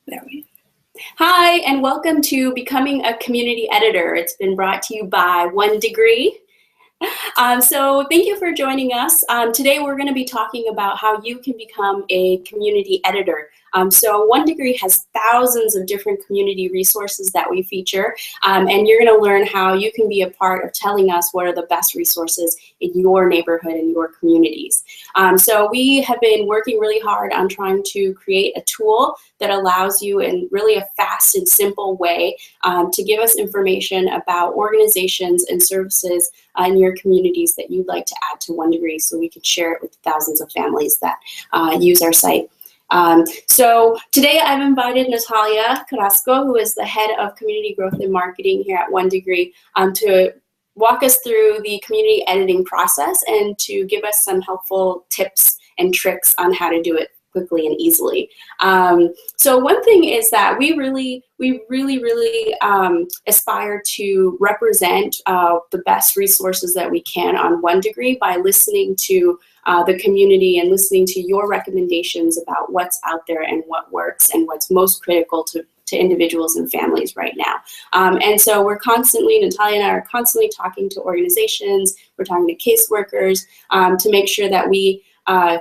There we go. Hi, and welcome to Becoming a Community Editor. It's been brought to you by 1 Degree. So thank you for joining us. Today we're going to be talking about how you can become a community editor. So 1 Degree has thousands of different community resources that we feature, and you're going to learn how you can be a part of telling us what are the best resources in your neighborhood and your communities. So we have been working really hard on trying to create a tool that allows you in really a fast and simple way to give us information about organizations and services in your communities that you'd like to add to 1 Degree so we can share it with thousands of families that use our site. So today I've invited Natalia Carrasco, who is the head of community growth and marketing here at 1 Degree, to walk us through the community editing process and to give us some helpful tips and tricks on how to do it quickly and easily. So one thing is that we really aspire to represent the best resources that we can on 1 Degree by listening to the community and listening to your recommendations about what's out there and what works and what's most critical to individuals and families right now. And so Natalia and I are constantly talking to organizations, we're talking to caseworkers to make sure that we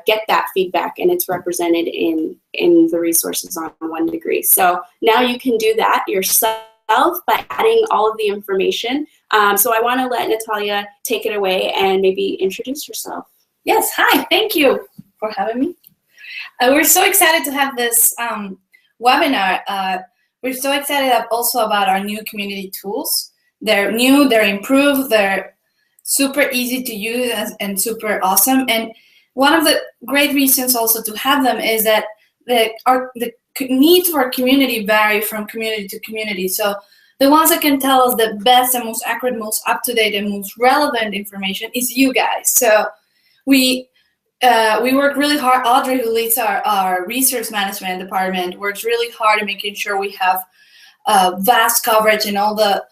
get that feedback and it's represented in the resources on 1 Degree. So now you can do that yourself by adding all of the information. So I want to let Natalia take it away and maybe introduce yourself. Yes, hi, thank you for having me. We're so excited to have this webinar. We're so excited also about our new community tools. They're new, they're improved, they're super easy to use and super awesome. And one of the great reasons also to have them is that the needs of our community vary from community to community. So the ones that can tell us the best and most accurate, most up-to-date and most relevant information is you guys. So we work really hard. Audrey, who leads our resource management department, works really hard in making sure we have vast coverage in all the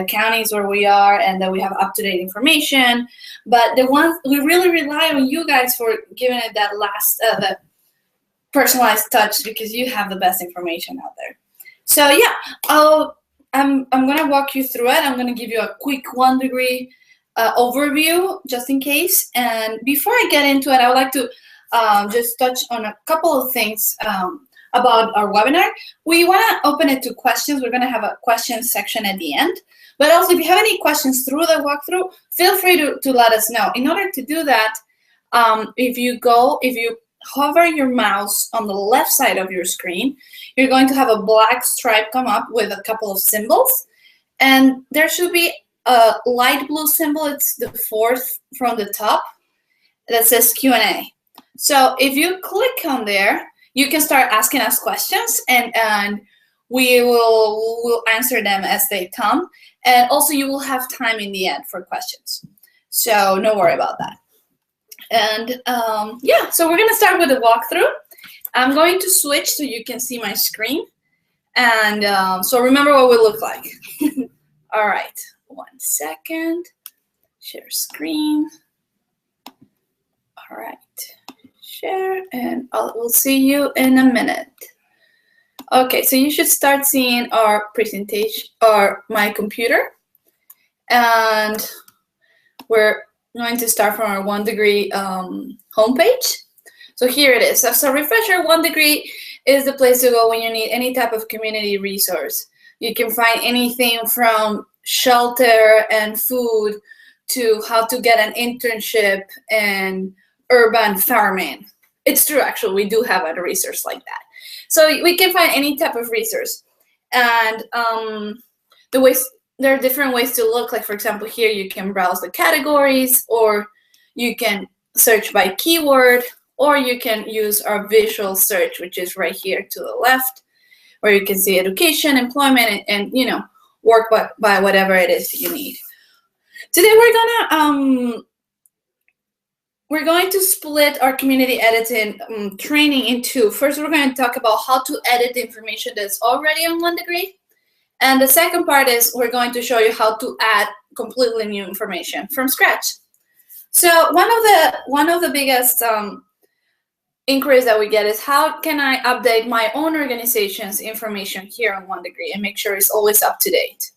counties where we are and that we have up-to-date information. But the ones we really rely on you guys for giving it that last the personalized touch because you have the best information out there. So yeah, I'm gonna walk you through it. I'm gonna give you a quick 1 Degree overview just in case. And before I get into it, I would like to just touch on a couple of things about our webinar. We want to open it to questions. We're going to have a questions section at the end. But also, if you have any questions through the walkthrough, feel free to let us know. In order to do that, if you hover your mouse on the left side of your screen, you're going to have a black stripe come up with a couple of symbols. And there should be a light blue symbol. It's the fourth from the top that says Q&A. So if you click on there, you can start asking us questions and we will answer them as they come. And also you will have time in the end for questions. So no worry about that. And yeah, so we're going to start with a walkthrough. I'm going to switch so you can see my screen. And so remember what we look like. All right, 1 second. Share screen. All right. Share, and we'll see you in a minute. Okay, so you should start seeing our presentation or my computer. And we're going to start from our 1 Degree homepage. So here it is. So refresher, 1 Degree is the place to go when you need any type of community resource. You can find anything from shelter and food to how to get an internship and urban farming. It's true, actually, we do have a resource like that. So we can find any type of resource. And there are different ways to look. Like, for example, here you can browse the categories, or you can search by keyword, or you can use our visual search, which is right here to the left, where you can see education, employment, and work by whatever it is that you need. Today we're going to split our community editing training in two. First, we're going to talk about how to edit the information that's already on 1 Degree. And the second part is we're going to show you how to add completely new information from scratch. So one of the biggest inquiries that we get is, how can I update my own organization's information here on One Degree and make sure it's always up to date?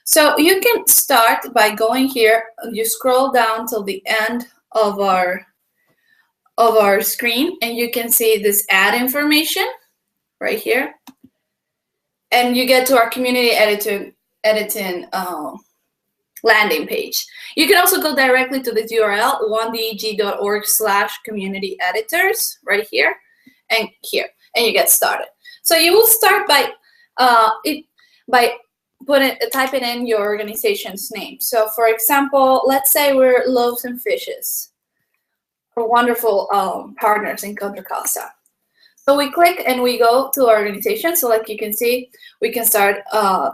So you can start by going here. You scroll down till the end of our screen, and you can see this add information right here. And you get to our community editing landing page. You can also go directly to this URL, onedg.org/community-editors, right here and here, and you get started. So you will start by typing in your organization's name. So for example, let's say we're Loaves and Fishes, we're wonderful partners in Contra Costa. So we click and we go to our organization. So like you can see, we can start,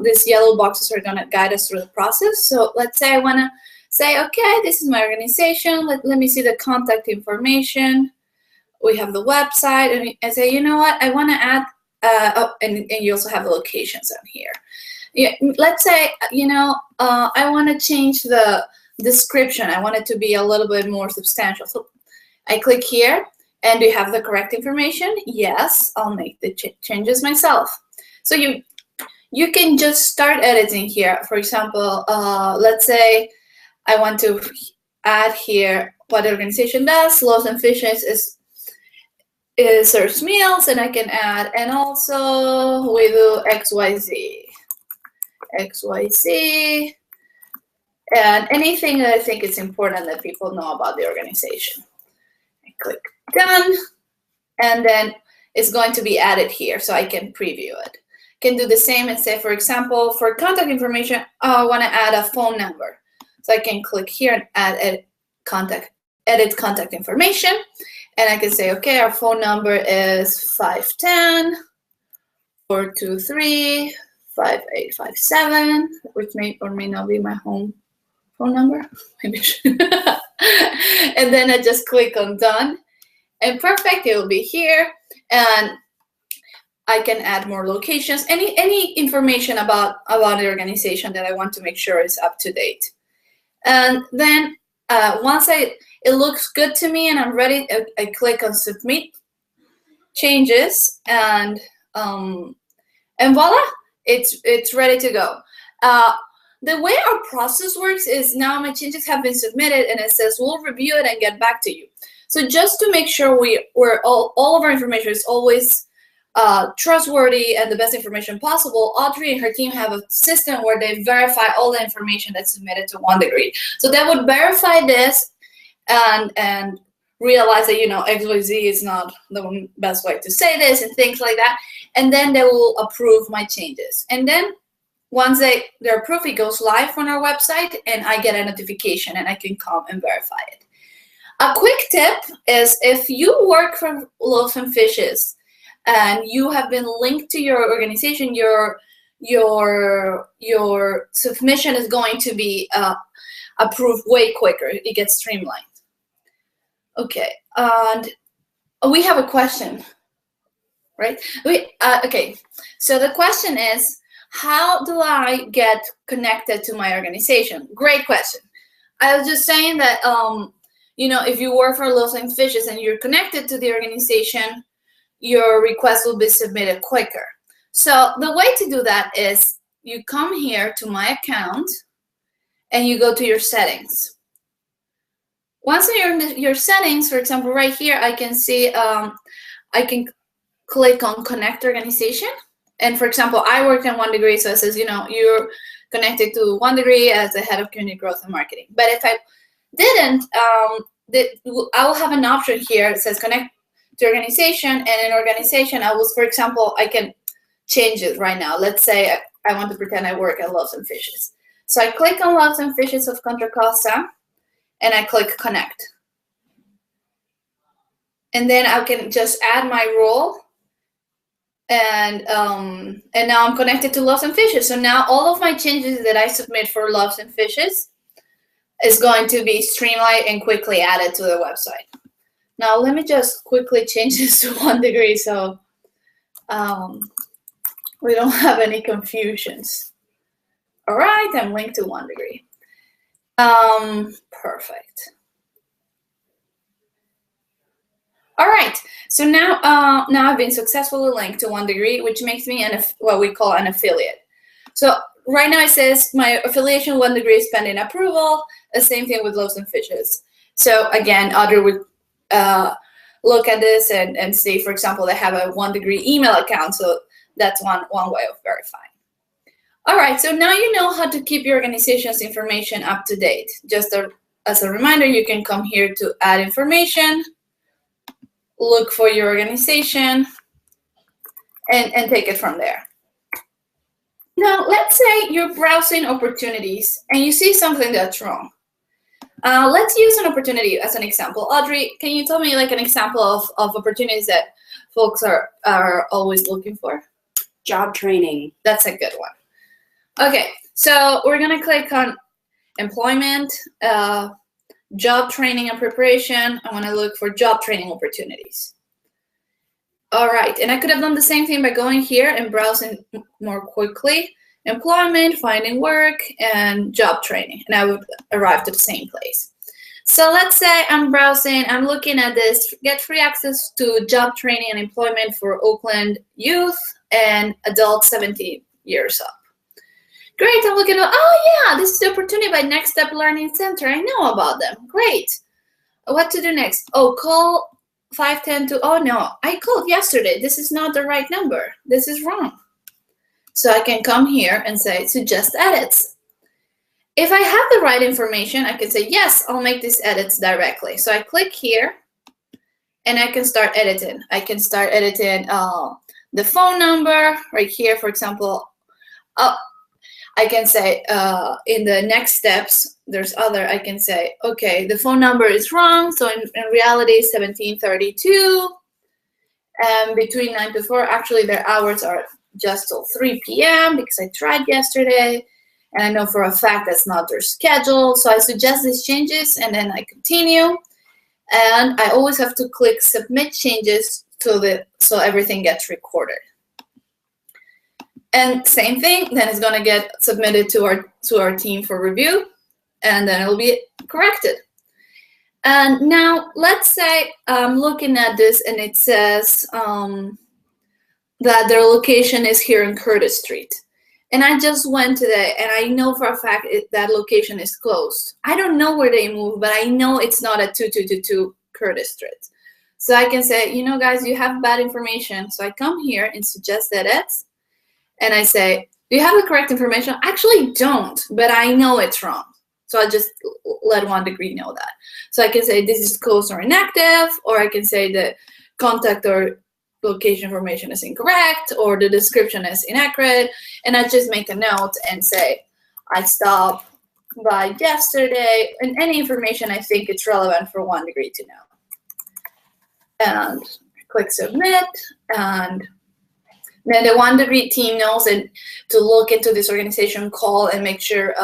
these yellow boxes are gonna guide us through the process. So let's say I wanna say, okay, this is my organization. Let me see the contact information. We have the website, and I say, you know what, I wanna add, and you also have the locations on here. Yeah, let's say, you know, I wanna change the description. I want it to be a little bit more substantial. So I click here. And do you have the correct information? Yes, I'll make the changes myself. So you can just start editing here. For example, let's say I want to add here what the organization does. Loaves and Fishes is serves meals, and I can add, and also we do XYZ, and anything that I think is important that people know about the organization. I click done, and then it's going to be added here, so I can preview it. Can do the same and say, for example, for contact information, I want to add a phone number. So I can click here and edit contact information, and I can say, okay, our phone number is 510-423-5857, which may or may not be my home phone number. Maybe I should. And then I just click on done. And perfect, it will be here, and I can add more locations, any information about the organization that I want to make sure is up to date. And then once it looks good to me and I'm ready, I click on submit changes, and voila, it's ready to go. The way our process works is now my changes have been submitted, and it says we'll review it and get back to you. So just to make sure we're all of our information is always trustworthy and the best information possible, Audrey and her team have a system where they verify all the information that's submitted to One Degree. So they would verify this and realize that, you know, XYZ is not the best way to say this and things like that. And then they will approve my changes. And then once they're approved, it goes live on our website, and I get a notification, and I can come and verify it. A quick tip is, if you work for Loaves and Fishes and you have been linked to your organization, your submission is going to be approved way quicker. It gets streamlined. Okay, and we have a question, right? Okay, so the question is, how do I get connected to my organization? Great question. I was just saying that, you know, if you work for Loaves and Fishes and you're connected to the organization, your request will be submitted quicker. So the way to do that is you come here to my account and you go to your settings. Once you're in your settings, for example, right here, I can see, I can click on Connect Organization. And for example, I work in One Degree, so it says, you know, you're connected to One Degree as the head of community growth and marketing. But if I didn't, I will have an option here. It says connect to organization, and in organization, for example, I can change it right now. Let's say I want to pretend I work at Loaves and Fishes. So I click on Loaves and Fishes of Contra Costa, and I click connect. And then I can just add my role, and now I'm connected to Loaves and Fishes. So now all of my changes that I submit for Loaves and Fishes is going to be streamlined and quickly added to the website. Now let me just quickly change this to One Degree so we don't have any confusions. All right, I'm linked to One Degree. Perfect. All right, so now I've been successfully linked to 1 degree, which makes me what we call an affiliate. So right now it says my affiliation 1 degree is pending approval. The same thing with loaves and fishes. So again, Audrey would look at this and say, for example, they have a 1 degree email account. So that's one way of verifying. All right, so now you know how to keep your organization's information up to date. Just as a reminder, you can come here to add information, look for your organization, and take it from there. Now, let's say you're browsing opportunities and you see something that's wrong. Let's use an opportunity as an example. Audrey, can you tell me like an example of opportunities that folks are always looking for? Job training. That's a good one. Okay, so we're gonna click on employment, job training and preparation. I wanna look for job training opportunities. All right, and I could have done the same thing by going here and browsing more quickly. Employment, finding work, and job training, and I would arrive to the same place. So let's say I'm browsing, I'm looking at this, get free access to job training and employment for Oakland youth and adults 17 years up. Great, I'm looking at, oh yeah, this is the opportunity by Next Step Learning Center. I know about them, great. What to do next? Oh, call 510 oh no, I called yesterday. This is not the right number. This is wrong. So I can come here and say, suggest edits. If I have the right information, I can say, yes, I'll make these edits directly. So I click here and I can start editing. I can start editing the phone number right here, for example. I can say in the next steps, there's other, I can say, okay, the phone number is wrong. So in reality, 1732 and between 9 to 4, actually their hours are just till 3 p.m. because I tried yesterday and I know for a fact that's not their schedule. So I suggest these changes and then I continue. And I always have to click submit changes so everything gets recorded. And same thing, then it's gonna get submitted to our team for review, and then it'll be corrected. And now let's say I'm looking at this and it says that their location is here in Curtis Street. And I just went today and I know for a fact that location is closed. I don't know where they moved, but I know it's not at 2222 Curtis Street. So I can say, you know guys, you have bad information. So I come here and suggest edits. And I say, do you have the correct information? I actually don't, but I know it's wrong. So I just let 1 degree know that. So I can say this is closed or inactive, or I can say the contact or location information is incorrect, or the description is inaccurate. And I just make a note and say, I stopped by yesterday, and any information I think it's relevant for 1 degree to know. And click submit, and then the 1 degree team knows and to look into this organization, call and make sure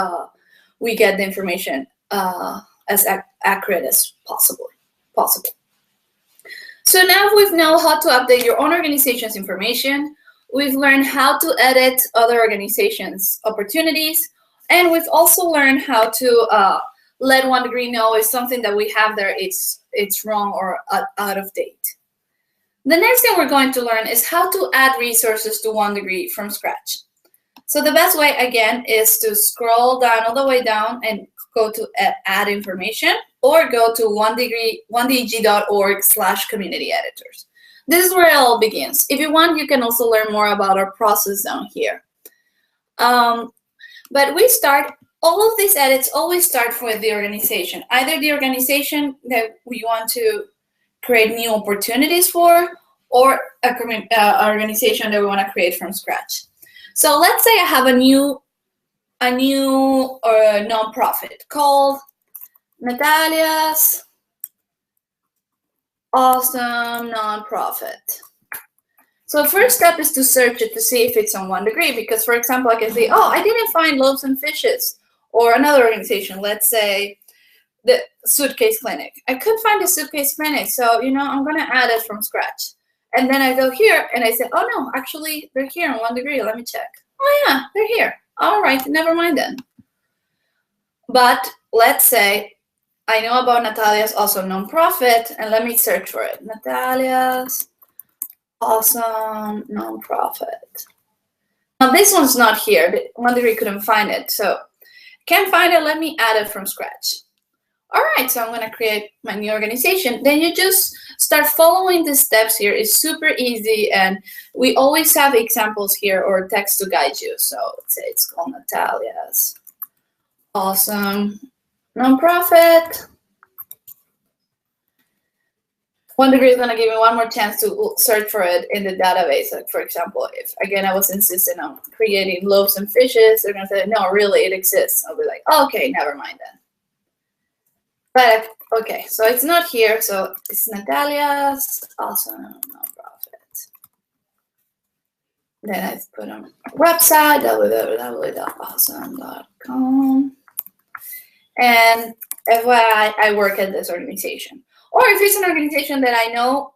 we get the information as accurate as possible. So now we've known how to update your own organization's information. We've learned how to edit other organizations' opportunities, and we've also learned how to let 1 degree know if something that we have there it's wrong or out of date. The next thing we're going to learn is how to add resources to 1 degree from scratch. So the best way, again, is to scroll down all the way down and go to add information, or go to 1dg.org/community editors. This is where it all begins. If you want, you can also learn more about our process down here. But all of these edits always start with the organization, either the organization that we want to create new opportunities for, or an organization that we want to create from scratch. So let's say I have a new nonprofit called Natalia's Awesome Nonprofit. So the first step is to search it to see if it's on 1 degree, because for example, I can say, oh, I didn't find Loaves and Fishes, or another organization, let's say the Suitcase Clinic. I couldn't find the Suitcase Clinic, so I'm gonna add it from scratch. And then I go here and I say, oh no, actually they're here on 1 degree, let me check. Oh yeah, they're here. All right, never mind then. But let's say I know about Natalia's Awesome Nonprofit, and let me search for it. Natalia's Awesome Nonprofit. Now this one's not here. The One Degree couldn't find it, so can't find it. Let me add it from scratch. All right, so I'm gonna create my new organization. Then you just start following the steps here. It's super easy, and we always have examples here or text to guide you. So let's say it's called Natalia's Awesome Nonprofit. One Degree is going to give me one more chance to search for it in the database. Like, for example, if, again, I was insisting on creating loaves and fishes, they're going to say, no, really, it exists. I'll be like, oh, okay, never mind then. But, okay, so it's not here. So it's Natalia's Awesome Nonprofit. Then I put on my website, www.awesome.com. And FYI, I work at this organization. Or if it's an organization that I know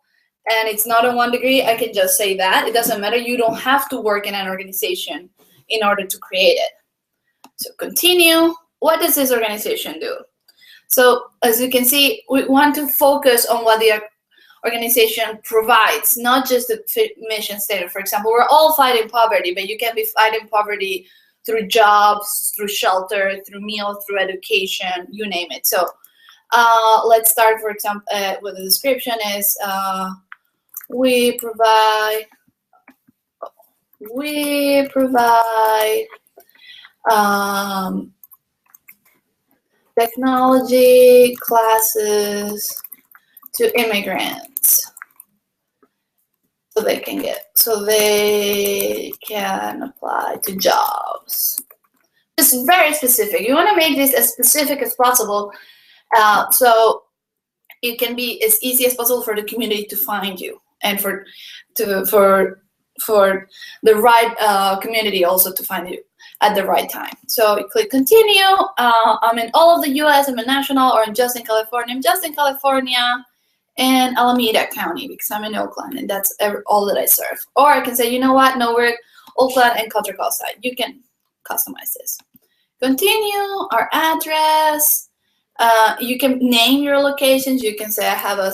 and it's not a One Degree, I can just say that. It doesn't matter. You don't have to work in an organization in order to create it. So continue. What does this organization do? So as you can see, we want to focus on what the organization provides, not just the mission statement. For example, we're all fighting poverty, but you can be fighting poverty through jobs, through shelter, through meals, through education, you name it. So let's start, for example, with the description is we provide technology classes to immigrants so they can apply to jobs. Just very specific. You want to make this as specific as possible. So it can be as easy as possible for the community to find you, and for the right community also to find you at the right time. So you click continue. I'm in all of the U.S. I'm a national, or I'm just in California. I'm just in California and Alameda County because I'm in Oakland, and that's all that I serve. Or I can say, you know what, no, we're Oakland and Contra Costa. You can customize this. Continue. Our address. You can name your locations. You can say I have a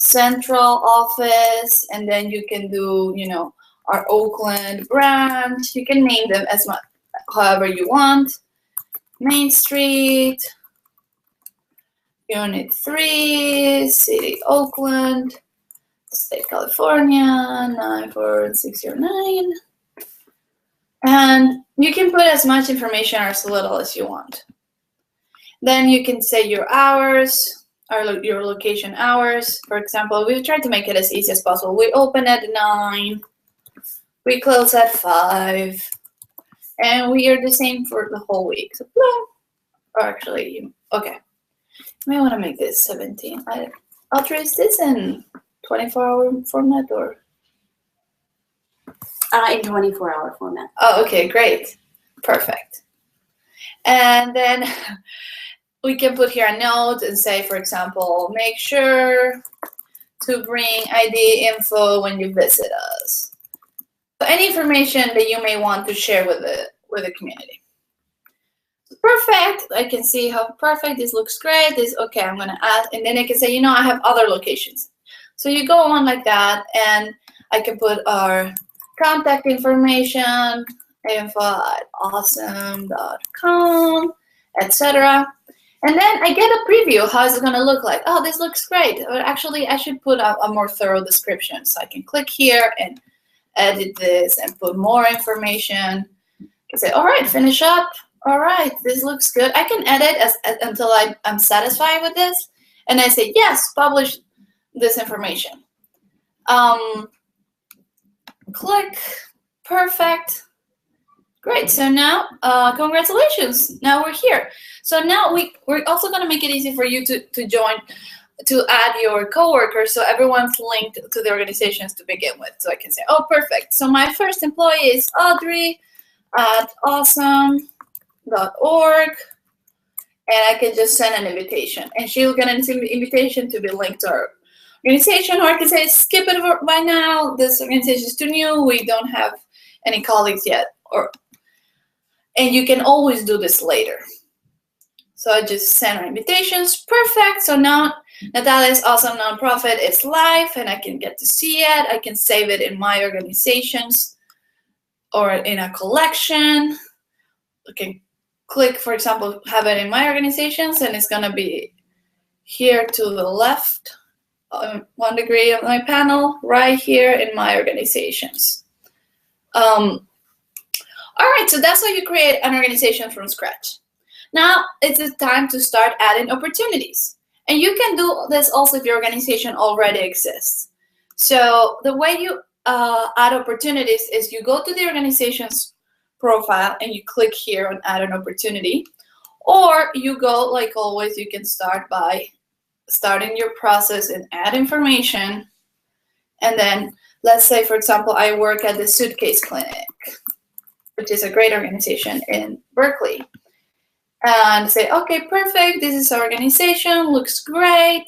central office, and then you can do, you know, our Oakland branch. You can name them as much, however you want. Main Street, Unit 3, City Oakland, State California, 94609. And you can put as much information or as little as you want. Then you can say your hours, or your location hours. For example, we've tried to make it as easy as possible. We open at 9, we close at 5, and we are the same for the whole week. So, or actually, okay. You may want to make this 17. I'll trace this in 24-hour format, or? In 24-hour format. Oh, okay, great. Perfect. And then we can put here a note and say, for example, make sure to bring ID info when you visit us. So any information that you may want to share with the community. Perfect. I can see how perfect this looks. Great. This okay. I'm gonna add, and then I can say, you know, I have other locations. So you go on like that, and I can put our contact information, info@awesome.com, etc. And then I get a preview. How is it going to look like? Oh, this looks great. But actually, I should put a more thorough description. So I can click here and edit this and put more information. I can say, all right, finish up. All right, this looks good. I can edit until I'm satisfied with this. And I say, yes, publish this information. Click. Perfect. Great. So now, congratulations. Now we're here. So now we're also going to make it easy for you to join, to add your coworkers, so everyone's linked to the organizations to begin with. So I can say, oh, perfect. So my first employee is Audrey at awesome.org, and I can just send an invitation, and she'll get an invitation to be linked to our organization. Or I can say, skip it by now. This organization is too new. We don't have any colleagues yet. And you can always do this later. So I just send our invitations. Perfect. So now Natalia's awesome nonprofit is live and I can get to see it. I can save it in my organizations or in a collection. I can click, for example, have it in my organizations, and it's gonna be here to the left, 1 degree of my panel, right here in my organizations. All right, so that's how you create an organization from scratch. Now it's the time to start adding opportunities. And you can do this also if your organization already exists. So the way you add opportunities is you go to the organization's profile and you click here on add an opportunity. Or you go, like always, you can start by starting your process and add information. And then let's say, for example, I work at the Suitcase Clinic, which is a great organization in Berkeley. And say, okay, perfect, this is our organization, looks great.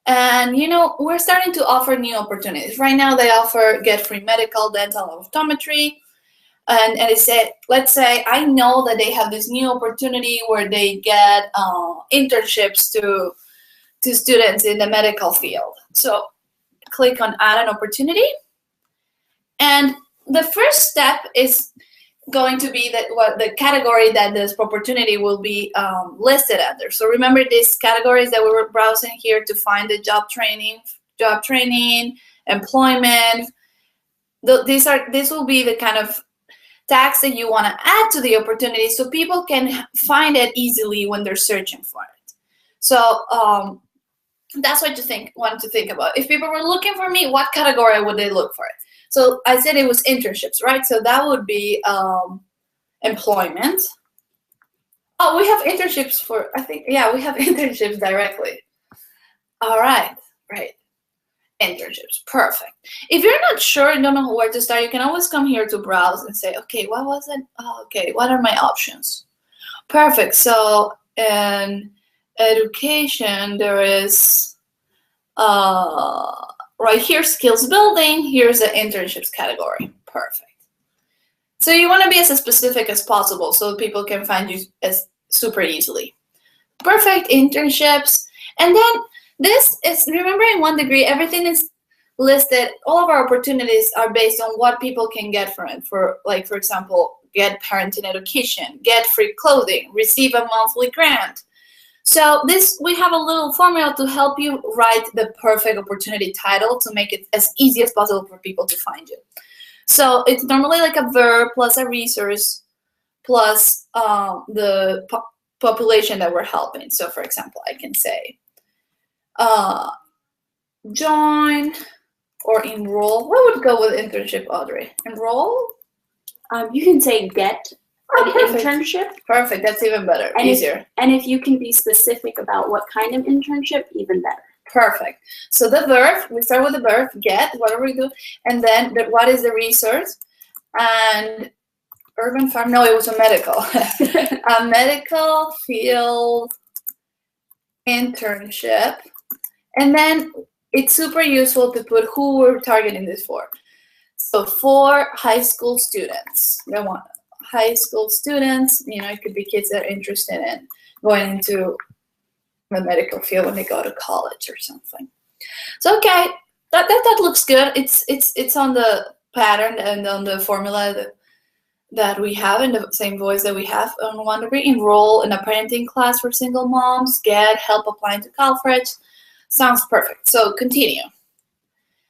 And you know, we're starting to offer new opportunities. Right now they offer get free medical, dental, optometry. And they say, let's say I know that they have this new opportunity where they get internships to students in the medical field. So click on add an opportunity. And the first step is going to be that what the category that this opportunity will be listed under. So remember these categories that we were browsing here to find the job training, employment. This will be the kind of tags that you want to add to the opportunity so people can find it easily when they're searching for it. So that's what you want to think about. If people were looking for me, what category would they look for it? So I said it was internships, right? So that would be employment. Oh, we have internships for, I think, yeah, we have internships directly. All right, right. Internships, perfect. If you're not sure and don't know where to start, you can always come here to browse and say, okay, what was it? Oh, okay, what are my options? Perfect. So in education, there is right here, skills building. Here's the internships category. Perfect. So you want to be as specific as possible so people can find you as super easily. Perfect, internships. And then this is, remember in 1 degree, everything is listed. All of our opportunities are based on what people can get from it. For example, get parenting education, get free clothing, receive a monthly grant. So we have a little formula to help you write the perfect opportunity title to make it as easy as possible for people to find you. So it's normally like a verb plus a resource plus the population that we're helping. So for example, I can say join or enroll. What would go with internship, Audrey? Enroll? You can say get an internship. Perfect, that's even better, and easier. And if you can be specific about what kind of internship, even better. Perfect. So the verb, we start with the verb, get, whatever we do, and then what is the resource? And urban farm, no, it was a medical. A medical field internship. And then it's super useful to put who we're targeting this for. So for high school students, we want high school students, you know, it could be kids that are interested in going into the medical field when they go to college or something. So okay, that looks good. It's on the pattern and on the formula that we have in the same voice that we have on 1 degree. Enroll in a parenting class for single moms, get help applying to college. Sounds perfect. So continue.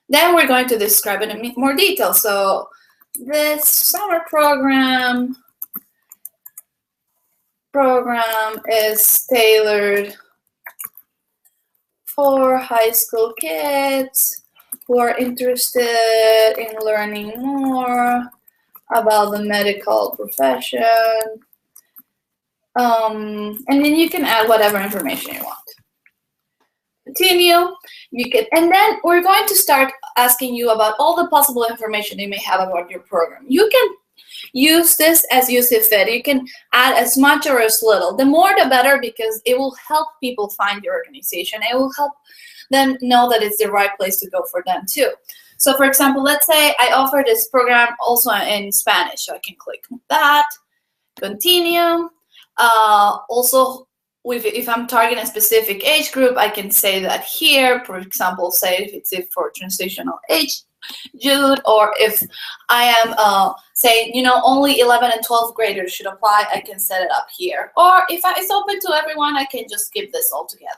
Then we're going to describe it in more detail. So this summer program is tailored for high school kids who are interested in learning more about the medical profession. And then you can add whatever information you want. Continue. And then we're going to start asking you about all the possible information you may have about your program. You can use this as you see fit. You can add as much or as little. The more the better, because it will help people find your organization. It will help them know that it's the right place to go for them too. So for example, let's say I offer this program also in Spanish. So I can click on that, continue. Also, if I'm targeting a specific age group, I can say that here. For example, say if it's for transitional age youth, or if I am saying, only 11 and 12 graders should apply, I can set it up here. Or if it's open to everyone, I can just skip this altogether.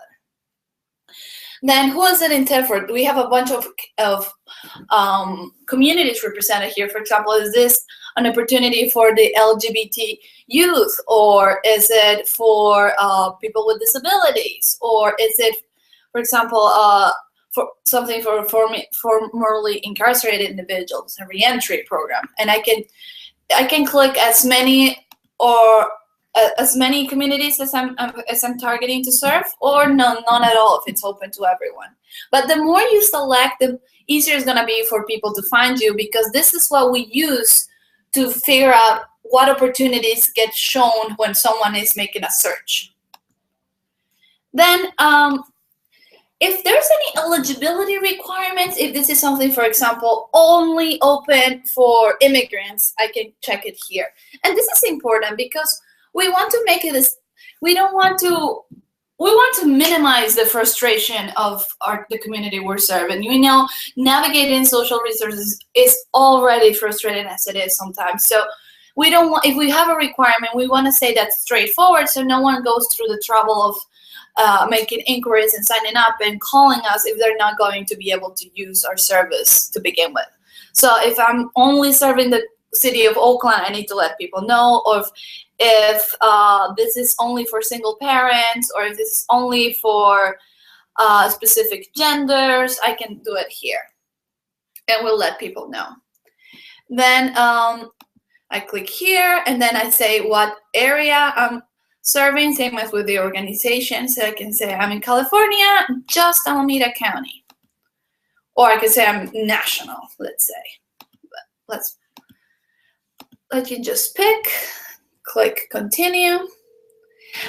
Then who is it intended for? We have a bunch of communities represented here. For example, is this an opportunity for the LGBT youth, or is it for people with disabilities, or is it, for example, for something for formerly incarcerated individuals, a reentry program? And I can click as many communities as I'm targeting to serve, or none at all if it's open to everyone. But the more you select, the easier it's gonna be for people to find you, because this is what we use to figure out what opportunities get shown when someone is making a search. Then if there's any eligibility requirements, if this is something, for example, only open for immigrants, I can check it here. And this is important because we want to make it we want to minimize the frustration of the community we're serving. Navigating social resources is already frustrating as it is sometimes. So we don't want, if we have a requirement, we want to say that's straightforward, so no one goes through the trouble of making inquiries and signing up and calling us if they're not going to be able to use our service to begin with. So if I'm only serving the city of Oakland, I need to let people know. Or if this is only for single parents, or if this is only for specific genders, I can do it here, and we'll let people know. Then I click here, and then I say what area I'm serving, same as with the organization. So I can say I'm in California, just Alameda County. Or I can say I'm national, let's say. But let you just pick, click continue.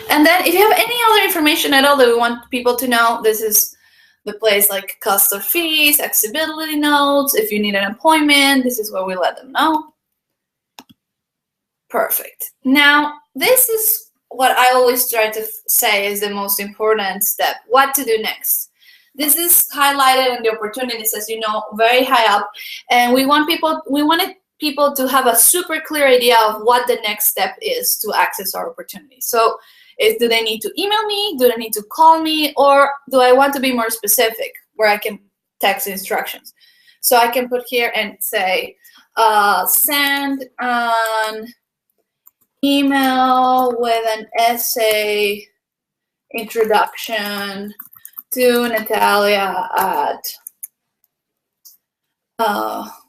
And then if you have any other information at all that we want people to know, this is the place, like cost of fees, accessibility notes. If you need an appointment, this is where we let them know. Perfect. Now, this is what I always try to say is the most important step, what to do next. This is highlighted in the opportunities, as you know, very high up. And we wanted people to have a super clear idea of what the next step is to access our opportunities. So do they need to email me? Do they need to call me? Or do I want to be more specific where I can text instructions? So I can put here and say, send an email with an essay introduction to Natalia at,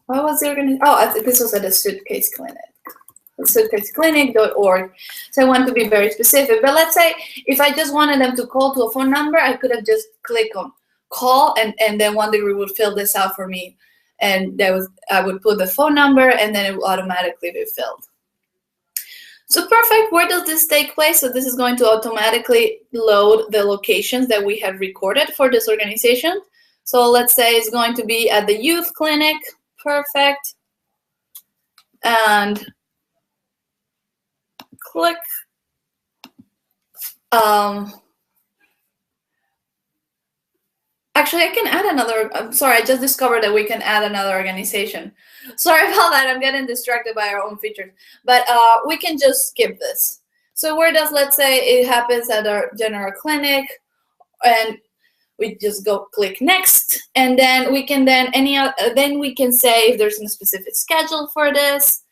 what was the organization? Oh, I think this was at the Suitcase Clinic. Suitcaseclinic.org. So I want to be very specific. But let's say if I just wanted them to call to a phone number, I could have just clicked on call, and then one degree would fill this out for me. And I would put the phone number, and then it will automatically be filled. So perfect. Where does this take place? So this is going to automatically load the locations that we have recorded for this organization. So let's say it's going to be at the youth clinic. Perfect. And click. Actually, I can add another. I'm sorry, I just discovered that we can add another organization. Sorry about that. I'm getting distracted by our own features. But we can just skip this. So where does, let's say it happens at our general clinic, and we just go click next, and then we can then we can say if there's a specific schedule for this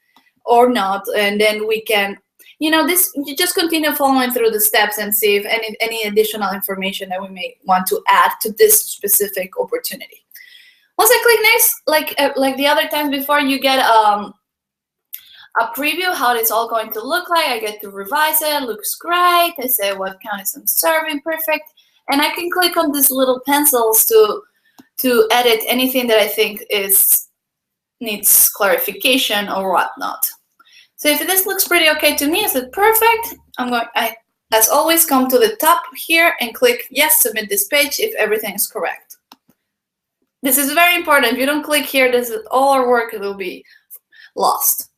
or not, and then we can, this, you just continue following through the steps and see if any additional information that we may want to add to this specific opportunity. Once I click next, like the other times before, you get a preview how it's all going to look like. I get to revise it. Looks great. I say what counties I'm serving. Perfect. And I can click on these little pencils to edit anything that I think needs clarification or whatnot. So if this looks pretty okay to me, I said perfect. I, as always, come to the top here and click yes, submit this page if everything is correct. This is very important. If you don't click here, all our work will be lost.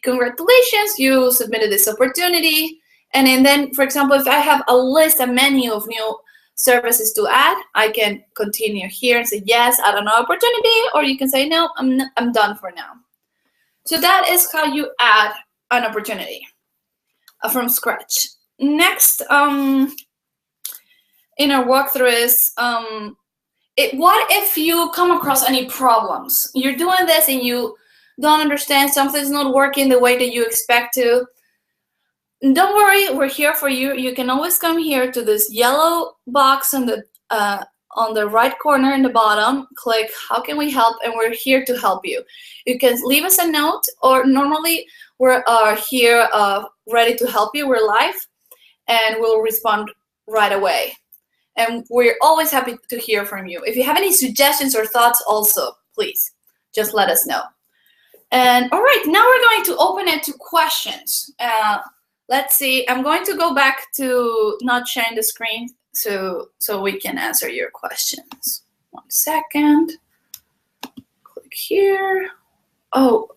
Congratulations, you submitted this opportunity. And then, for example, if I have a menu of new services to add, I can continue here and say, yes, add another opportunity, or you can say, no, I'm done for now. So that is how you add an opportunity from scratch. Next, in our walkthrough is, what if you come across any problems? You're doing this and you don't understand, something's not working the way that you expect to. Don't worry, we're here for you. You can always come here to this yellow box on the right corner in the bottom, click how can we help, and we're here to help you. You can leave us a note, or normally we're here ready to help you. We're live and we'll respond right away. And we're always happy to hear from you. If you have any suggestions or thoughts also, please just let us know. And all right, now we're going to open it to questions. Let's see, I'm going to go back to not sharing the screen so we can answer your questions. 1 second. Click here. Oh,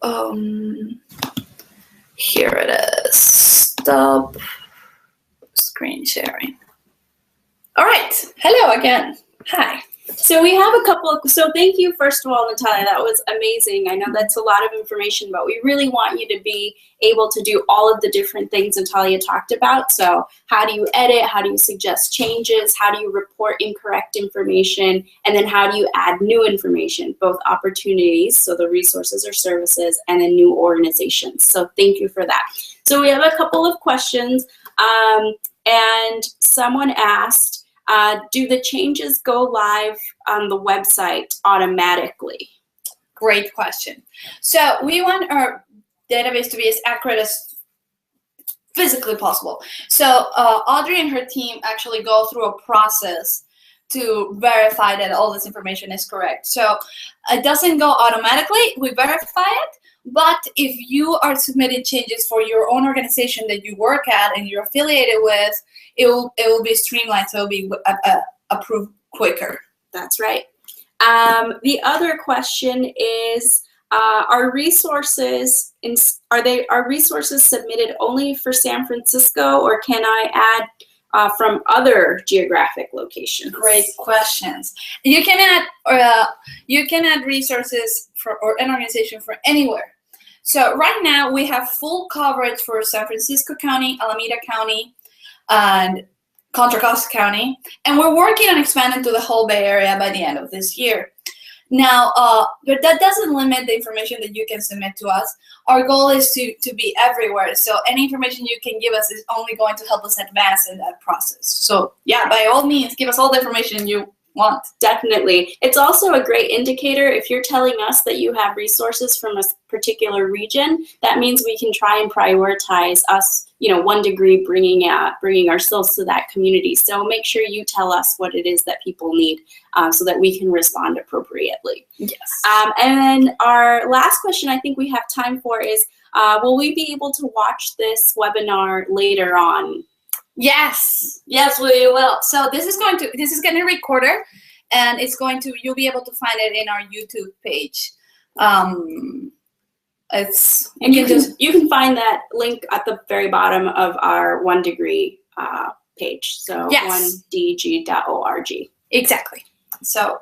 here it is. Stop screen sharing. All right, hello again. Hi. So we have a couple of, so thank you, first of all, Natalia, that was amazing. I know that's a lot of information, but we really want you to be able to do all of the different things Natalia talked about. So how do you edit? How do you suggest changes? How do you report incorrect information? And then how do you add new information, both opportunities, so the resources or services, and then new organizations. So thank you for that. So we have a couple of questions, and someone asked, do the changes go live on the website automatically? Great question. So we want our database to be as accurate as physically possible. So Audrey and her team actually go through a process to verify that all this information is correct. So it doesn't go automatically. We verify it. But if you are submitting changes for your own organization that you work at and you're affiliated with, it will be streamlined, so it'll be approved quicker. That's right. The other question is, are resources submitted only for San Francisco, or can I add from other geographic locations? Great questions. You can add resources or an organization for anywhere. So right now we have full coverage for San Francisco County, Alameda County, and Contra Costa County, and we're working on expanding to the whole Bay Area by the end of this year. Now, but that doesn't limit the information that you can submit to us. Our goal is to be everywhere, so any information you can give us is only going to help us advance in that process. So yeah, by all means, give us all the information you want. Definitely. It's also a great indicator if you're telling us that you have resources from a particular region. That means we can try and prioritize us, 1 degree bringing ourselves to that community. So make sure you tell us what it is that people need so that we can respond appropriately. Yes. And then our last question I think we have time for is, will we be able to watch this webinar later on? Yes, we will. So this is getting recorded, and you'll be able to find it in our YouTube page. You can find that link at the very bottom of our 1 degree page. So yes. 1dg.org. Exactly. So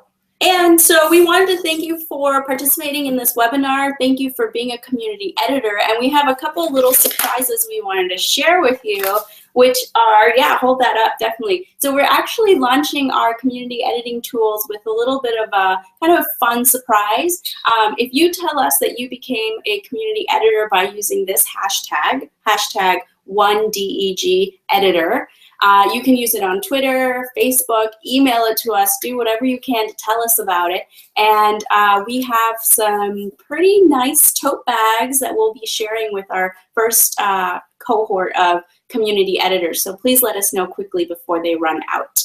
we wanted to thank you for participating in this webinar. Thank you for being a community editor. And we have a couple little surprises we wanted to share with you, which are, hold that up, definitely. So we're actually launching our community editing tools with a little bit of a kind of fun surprise. If you tell us that you became a community editor by using this hashtag 1DEG editor, you can use it on Twitter, Facebook, email it to us, do whatever you can to tell us about it. And we have some pretty nice tote bags that we'll be sharing with our first cohort of community editors. So please let us know quickly before they run out.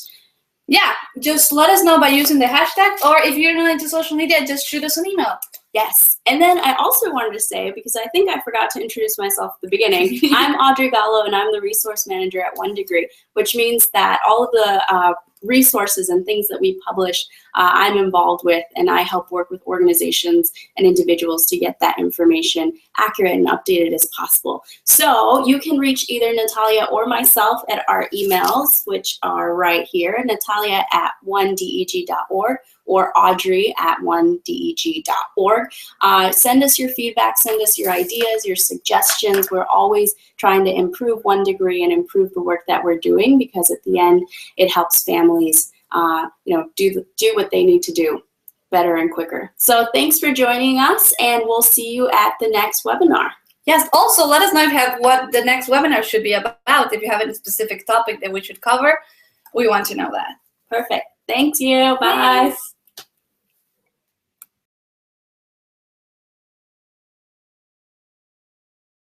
Yeah, just let us know by using the hashtag, or if you're not into social media, just shoot us an email. Yes. And then I also wanted to say, because I think I forgot to introduce myself at the beginning, I'm Audrey Gallo, and I'm the resource manager at 1 Degree, which means that all of the resources and things that we publish, I'm involved with, and I help work with organizations and individuals to get that information accurate and updated as possible. So you can reach either Natalia or myself at our emails, which are right here, natalia@1deg.org or audrey@1deg.org. Send us your feedback, send us your ideas, your suggestions. We're always trying to improve 1 Degree and improve the work that we're doing, because at the end, it helps families do what they need to do better and quicker. So thanks for joining us, and we'll see you at the next webinar. Yes, also let us know what the next webinar should be about. If you have a specific topic that we should cover, we want to know that. Perfect. Thank you. Bye. Thanks.